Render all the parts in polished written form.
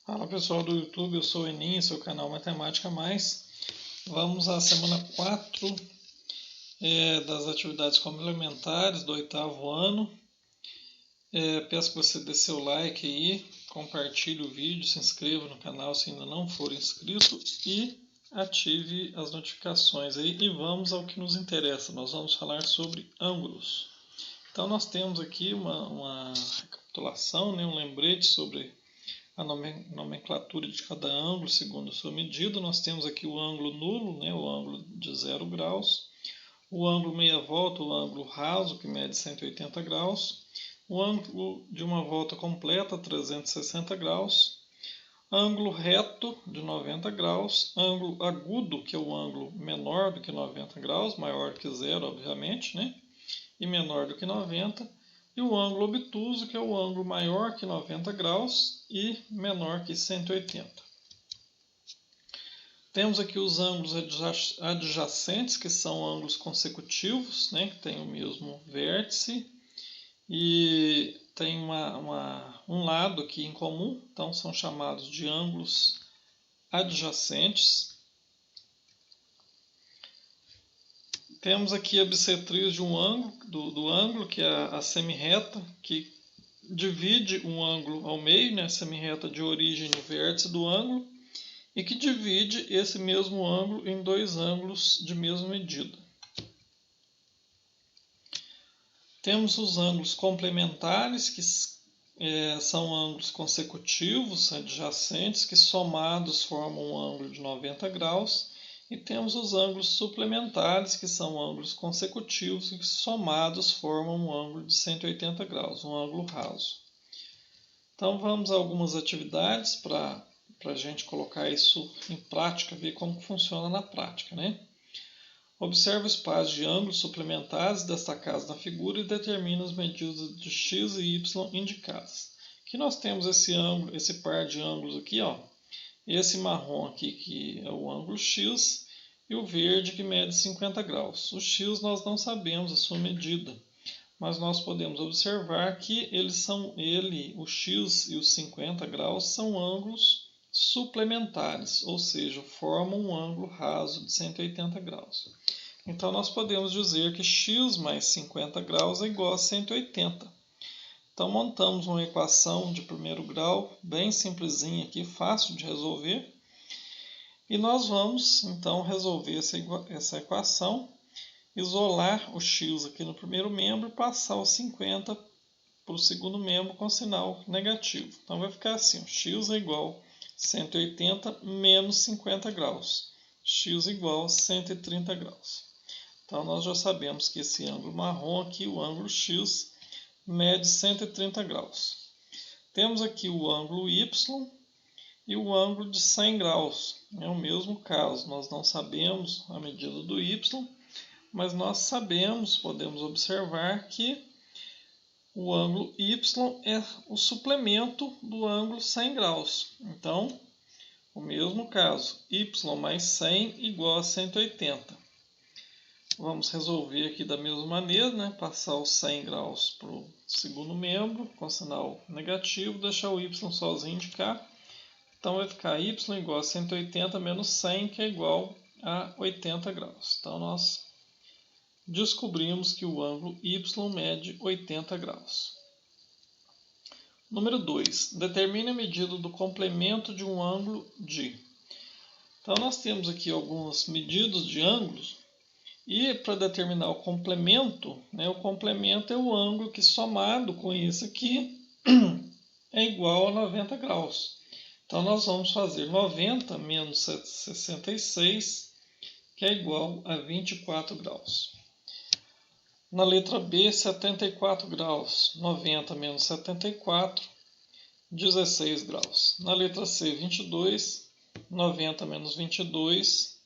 Fala pessoal do YouTube, eu sou o Eninho, seu canal Matemática Mais. Vamos à semana 4 das atividades complementares do 8º ano. Peço que você dê seu like aí, compartilhe o vídeo, se inscreva no canal se ainda não for inscrito e ative as notificações aí. E vamos ao que nos interessa, nós vamos falar sobre ângulos. Então nós temos aqui uma recapitulação, um lembrete sobre a nomenclatura de cada ângulo segundo a sua medida. Nós temos aqui o ângulo nulo, o ângulo de 0 graus, o ângulo meia volta, o ângulo raso, que mede 180 graus, o ângulo de uma volta completa, 360 graus, ângulo reto, de 90 graus, ângulo agudo, que é o ângulo menor do que 90 graus, maior que 0, obviamente, e menor do que 90, e o ângulo obtuso, que é o ângulo maior que 90 graus e menor que 180. Temos aqui os ângulos adjacentes, que são ângulos consecutivos, que têm o mesmo vértice e tem um lado aqui em comum, então são chamados de ângulos adjacentes. Temos aqui a bissetriz de um ângulo, do ângulo, que é a semirreta, que divide um ângulo ao meio, a semirreta de origem no vértice do ângulo, e que divide esse mesmo ângulo em dois ângulos de mesma medida. Temos os ângulos complementares, que são ângulos consecutivos, adjacentes, que somados formam um ângulo de 90 graus. E temos os ângulos suplementares, que são ângulos consecutivos e que somados formam um ângulo de 180 graus, um ângulo raso. Então vamos a algumas atividades para a gente colocar isso em prática, ver como funciona na prática. Observe os pares de ângulos suplementares destacados na figura e determine as medidas de x e y indicadas. Aqui nós temos esse par de ângulos aqui, esse marrom aqui, que é o ângulo x, e o verde, que mede 50 graus. O x nós não sabemos a sua medida, mas nós podemos observar que o x e os 50 graus são ângulos suplementares, ou seja, formam um ângulo raso de 180 graus. Então nós podemos dizer que x mais 50 graus é igual a 180. Então montamos uma equação de primeiro grau, bem simplesinha aqui, fácil de resolver. E nós vamos então resolver essa equação, isolar o x aqui no primeiro membro e passar o 50 para o segundo membro com sinal negativo. Então vai ficar assim, x é igual a 180 menos 50 graus, x igual a 130 graus. Então nós já sabemos que esse ângulo marrom aqui, o ângulo x, mede 130 graus. Temos aqui o ângulo y e o ângulo de 100 graus. É o mesmo caso, nós não sabemos a medida do y, mas nós podemos observar que o ângulo y é o suplemento do ângulo 100 graus. Então, o mesmo caso, y mais 100 igual a 180. Vamos resolver aqui da mesma maneira, passar os 100 graus para o segundo membro, com sinal negativo, deixar o y sozinho de cá. Então vai ficar y igual a 180 menos 100, que é igual a 80 graus. Então nós descobrimos que o ângulo y mede 80 graus. Número 2. Determine a medida do complemento de um ângulo de. Então nós temos aqui algumas medidas de ângulos. E para determinar o complemento é o ângulo que somado com isso aqui é igual a 90 graus. Então nós vamos fazer 90 menos 66, que é igual a 24 graus. Na letra B, 74 graus. 90 menos 74, 16 graus. Na letra C, 22, 90 menos 22,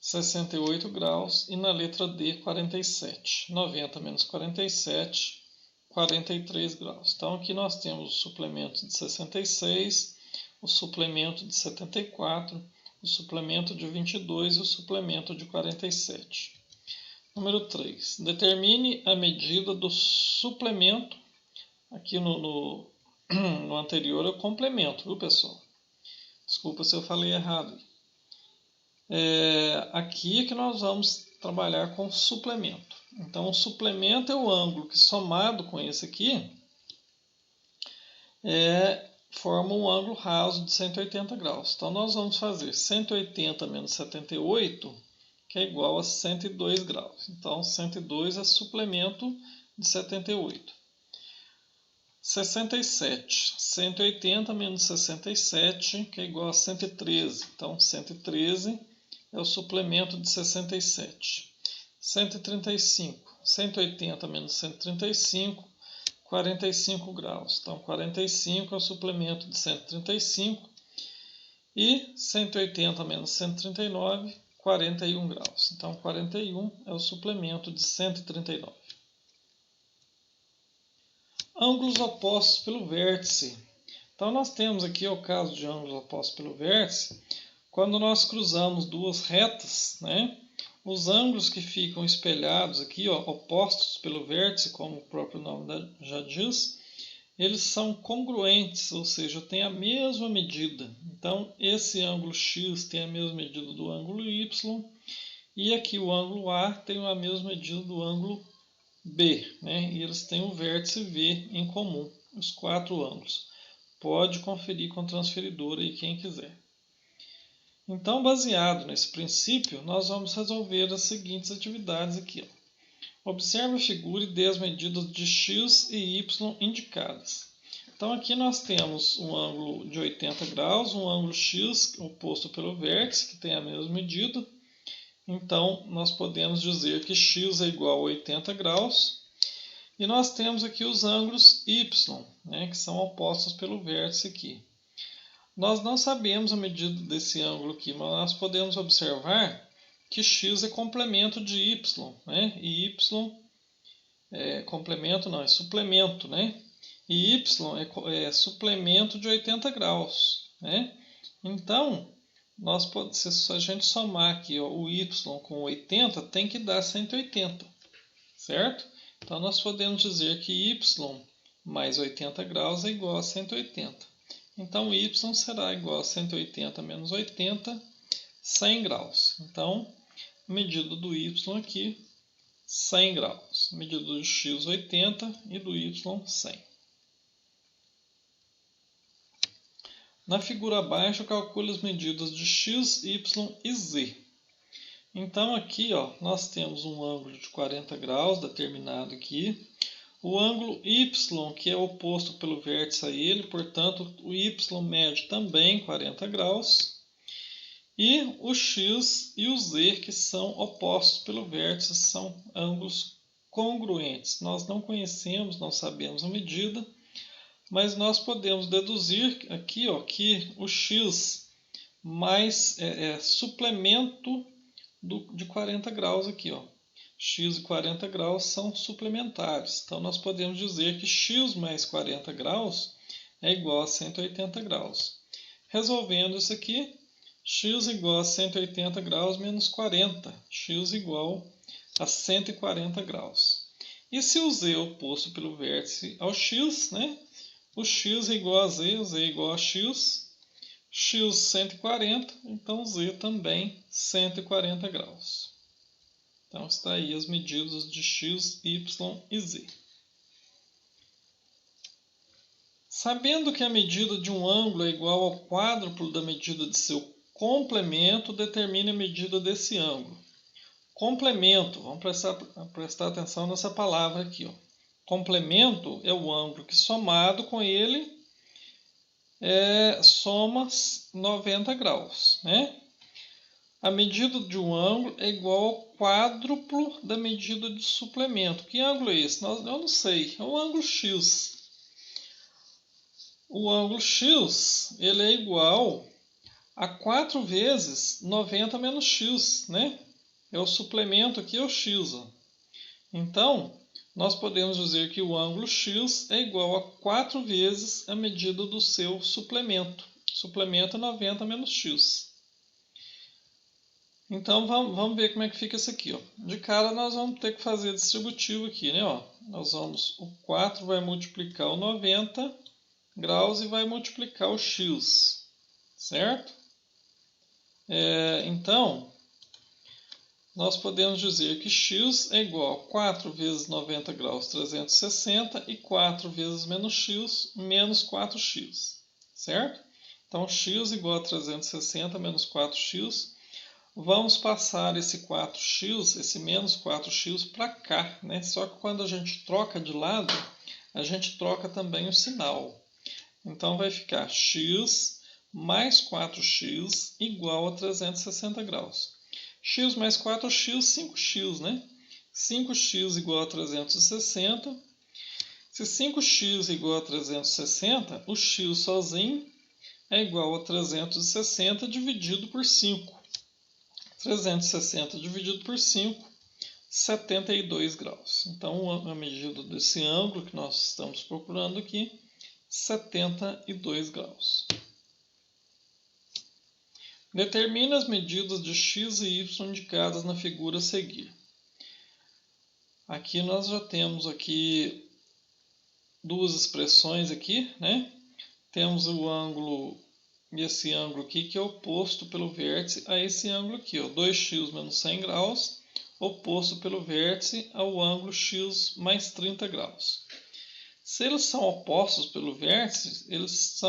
68 graus, e na letra D, 47. 90 menos 47, 43 graus. Então, aqui nós temos o suplemento de 66, o suplemento de 74, o suplemento de 22 e o suplemento de 47. Número 3. Determine a medida do suplemento. Aqui no anterior é o complemento, viu, pessoal? Desculpa se eu falei errado. Aqui é que nós vamos trabalhar com suplemento. Então, o suplemento é o ângulo que, somado com esse aqui, forma um ângulo raso de 180 graus. Então, nós vamos fazer 180 menos 78, que é igual a 102 graus. Então, 102 é suplemento de 78. 67. 180 menos 67, que é igual a 113. Então, 113 é o suplemento de 67. 135. 180 menos 135, 45 graus. Então, 45 é o suplemento de 135. E 180 menos 139, 41 graus. Então, 41 é o suplemento de 139. Ângulos opostos pelo vértice. Então, nós temos aqui o caso de ângulos opostos pelo vértice. Quando nós cruzamos duas retas, né, os ângulos que ficam espelhados aqui, opostos pelo vértice, como o próprio nome já diz, eles são congruentes, ou seja, têm a mesma medida. Então, esse ângulo X tem a mesma medida do ângulo Y, e aqui o ângulo A tem a mesma medida do ângulo B, né? E eles têm o vértice V em comum, os quatro ângulos. Pode conferir com o transferidor aí quem quiser. Então, baseado nesse princípio, nós vamos resolver as seguintes atividades aqui. Observe a figura e dê as medidas de x e y indicadas. Então, aqui nós temos um ângulo de 80 graus, um ângulo x oposto pelo vértice, que tem a mesma medida. Então, nós podemos dizer que x é igual a 80 graus. E nós temos aqui os ângulos y, né, que são opostos pelo vértice aqui. Nós não sabemos a medida desse ângulo aqui, mas nós podemos observar que x é complemento de y, né? E y é suplemento, né? E y é suplemento de 80 graus, né? Então, se a gente somar aqui o y com 80, tem que dar 180, certo? Então, nós podemos dizer que y mais 80 graus é igual a 180. Então, y será igual a 180 menos 80, 100 graus. Então, medida do y aqui, 100 graus. Medida do x, 80 e do y, 100. Na figura abaixo, calcule as medidas de x, y e z. Então, aqui nós temos um ângulo de 40 graus determinado aqui. O ângulo y, que é oposto pelo vértice a ele, portanto, o y mede também 40 graus. E o x e o z, que são opostos pelo vértice, são ângulos congruentes. Nós não conhecemos, não sabemos a medida, mas nós podemos deduzir aqui que o x mais suplemento de 40 graus aqui. X e 40 graus são suplementares. Então, nós podemos dizer que x mais 40 graus é igual a 180 graus. Resolvendo isso aqui, x igual a 180 graus menos 40. X igual a 140 graus. E se o z é oposto pelo vértice ao x, né? O x é igual a z, o z é igual a x. X 140, então z também 140 graus. Então, está aí as medidas de x, y e z. Sabendo que a medida de um ângulo é igual ao quádruplo da medida de seu complemento, determine a medida desse ângulo. Complemento, vamos prestar atenção nessa palavra aqui. Complemento é o ângulo que, somado com ele, soma 90 graus, né? A medida de um ângulo é igual ao quádruplo da medida de suplemento. Que ângulo é esse? Eu não sei. É o ângulo x. O ângulo x ele é igual a 4 vezes 90 menos x, né? É o suplemento aqui, é o x. Então, nós podemos dizer que o ângulo x é igual a 4 vezes a medida do seu suplemento. Suplemento é 90 menos x. Então, vamos ver como é que fica isso aqui. De cara, nós vamos ter que fazer distributivo aqui, né? O 4 vai multiplicar o 90 graus e vai multiplicar o x, certo? Então, nós podemos dizer que x é igual a 4 vezes 90 graus, 360, e 4 vezes menos x, menos 4x, certo? Então, x igual a 360 menos 4x. Vamos passar esse 4x, esse menos 4x para cá, né? Só que quando a gente troca de lado, a gente troca também o sinal. Então, vai ficar x mais 4x igual a 360 graus. X mais 4x, 5x, né? 5x igual a 360. Se 5x igual a 360, o x sozinho é igual a 360 dividido por 5. 360 dividido por 5, 72 graus. Então, a medida desse ângulo que nós estamos procurando aqui, 72 graus. Determine as medidas de x e y indicadas na figura a seguir. Aqui nós já temos aqui duas expressões aqui, né? Temos o ângulo, esse ângulo aqui, que é oposto pelo vértice a esse ângulo aqui, ó, 2x menos 100 graus, oposto pelo vértice ao ângulo x mais 30 graus. Se eles são opostos pelo vértice, eles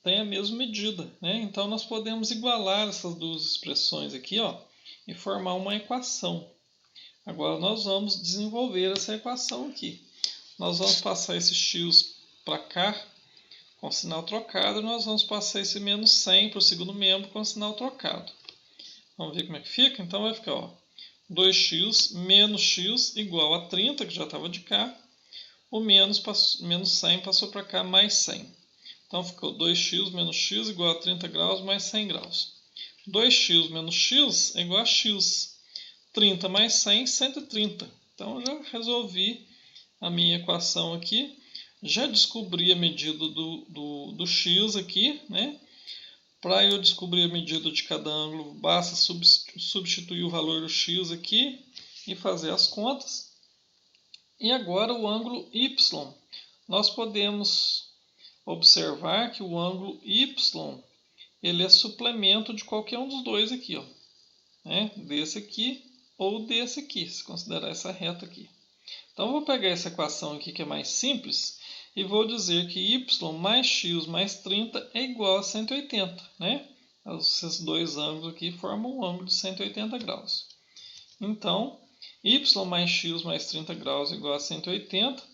têm a mesma medida, né? Então, nós podemos igualar essas duas expressões aqui, ó, e formar uma equação. Agora, nós vamos desenvolver essa equação aqui. Nós vamos passar esse x para cá, com sinal trocado, e nós vamos passar esse menos 100 para o segundo membro com sinal trocado. Vamos ver como é que fica? Então, vai ficar, ó, 2x menos x igual a 30, que já estava de cá. O menos 100 passou para cá, mais 100. Então, ficou 2x menos x igual a 30 graus mais 100 graus. 2x menos x é igual a x. 30 mais 100, 130. Então, eu já resolvi a minha equação aqui. Já descobri a medida do x aqui, né? Para eu descobrir a medida de cada ângulo, basta substituir o valor do x aqui e fazer as contas. E agora o ângulo y. Nós podemos observar que o ângulo y ele é suplemento de qualquer um dos dois aqui, ó, né? Desse aqui ou desse aqui, se considerar essa reta aqui. Então, eu vou pegar essa equação aqui que é mais simples e vou dizer que y mais x mais 30 é igual a 180, né? Esses dois ângulos aqui formam um ângulo de 180 graus. Então, y mais x mais 30 graus é igual a 180.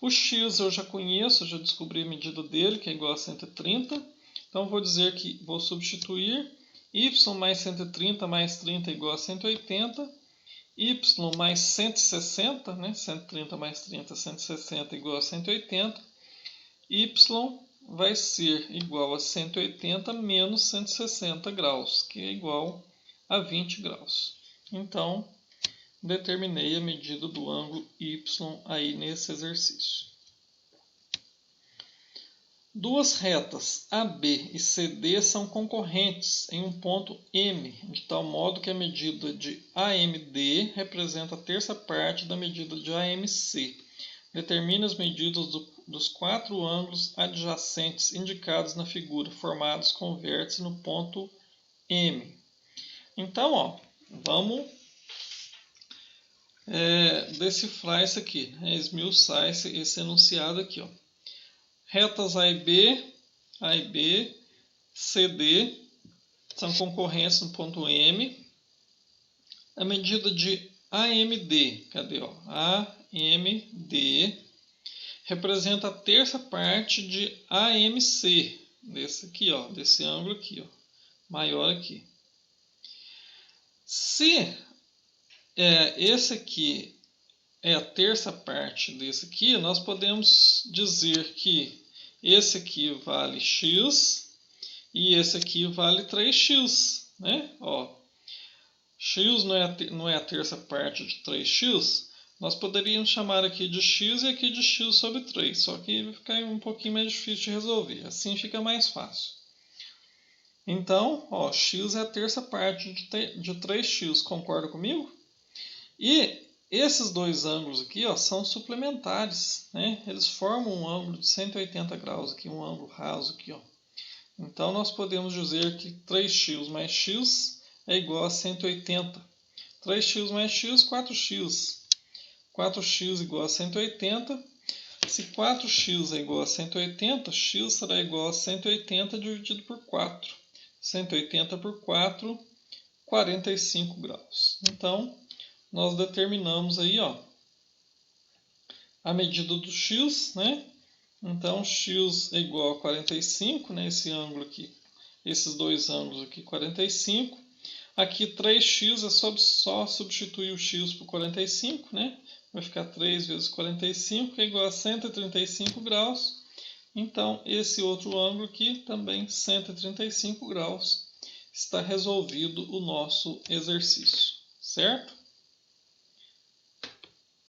O x eu já conheço, já descobri a medida dele, que é igual a 130. Então, vou dizer que vou substituir y mais 130 mais 30 é igual a 180. Y mais 160, né? 130 mais 30, 160 igual a 180. Y vai ser igual a 180 menos 160 graus, que é igual a 20 graus. Então, determinei a medida do ângulo y aí nesse exercício. Duas retas AB e CD são concorrentes em um ponto M, de tal modo que a medida de AMD representa a terça parte da medida de AMC. Determine as medidas dos quatro ângulos adjacentes indicados na figura, formados com vértice no ponto M. Então, ó, vamos decifrar isso aqui, né? Esmiuçar esse enunciado aqui, ó. Retas A e B, CD são concorrentes no ponto M. A medida de AMD, cadê, ó? AMD representa a terça parte de AMC, desse aqui, ó, desse ângulo aqui, ó, maior aqui. Se esse aqui é a terça parte desse aqui, nós podemos dizer que esse aqui vale x e esse aqui vale 3x, né? Ó, x não é a terça parte de 3x, nós poderíamos chamar aqui de x e aqui de x sobre 3, só que vai ficar um pouquinho mais difícil de resolver, assim fica mais fácil. Então, ó, x é a terça parte de 3x, concorda comigo? E esses dois ângulos aqui, ó, são suplementares, né? Eles formam um ângulo de 180 graus aqui, um ângulo raso aqui, ó. Então, nós podemos dizer que 3x mais x é igual a 180. 3x mais x, 4x. 4x igual a 180. Se 4x é igual a 180, x será igual a 180 dividido por 4. 180 por 4, 45 graus. Então, nós determinamos aí, ó, a medida do x, né? Então, x é igual a 45, né? Esse ângulo aqui, esses dois ângulos aqui, 45. Aqui 3x é só substituir o x por 45, né? Vai ficar 3 vezes 45, que é igual a 135 graus. Então, esse outro ângulo aqui, também 135 graus. Está resolvido o nosso exercício, certo?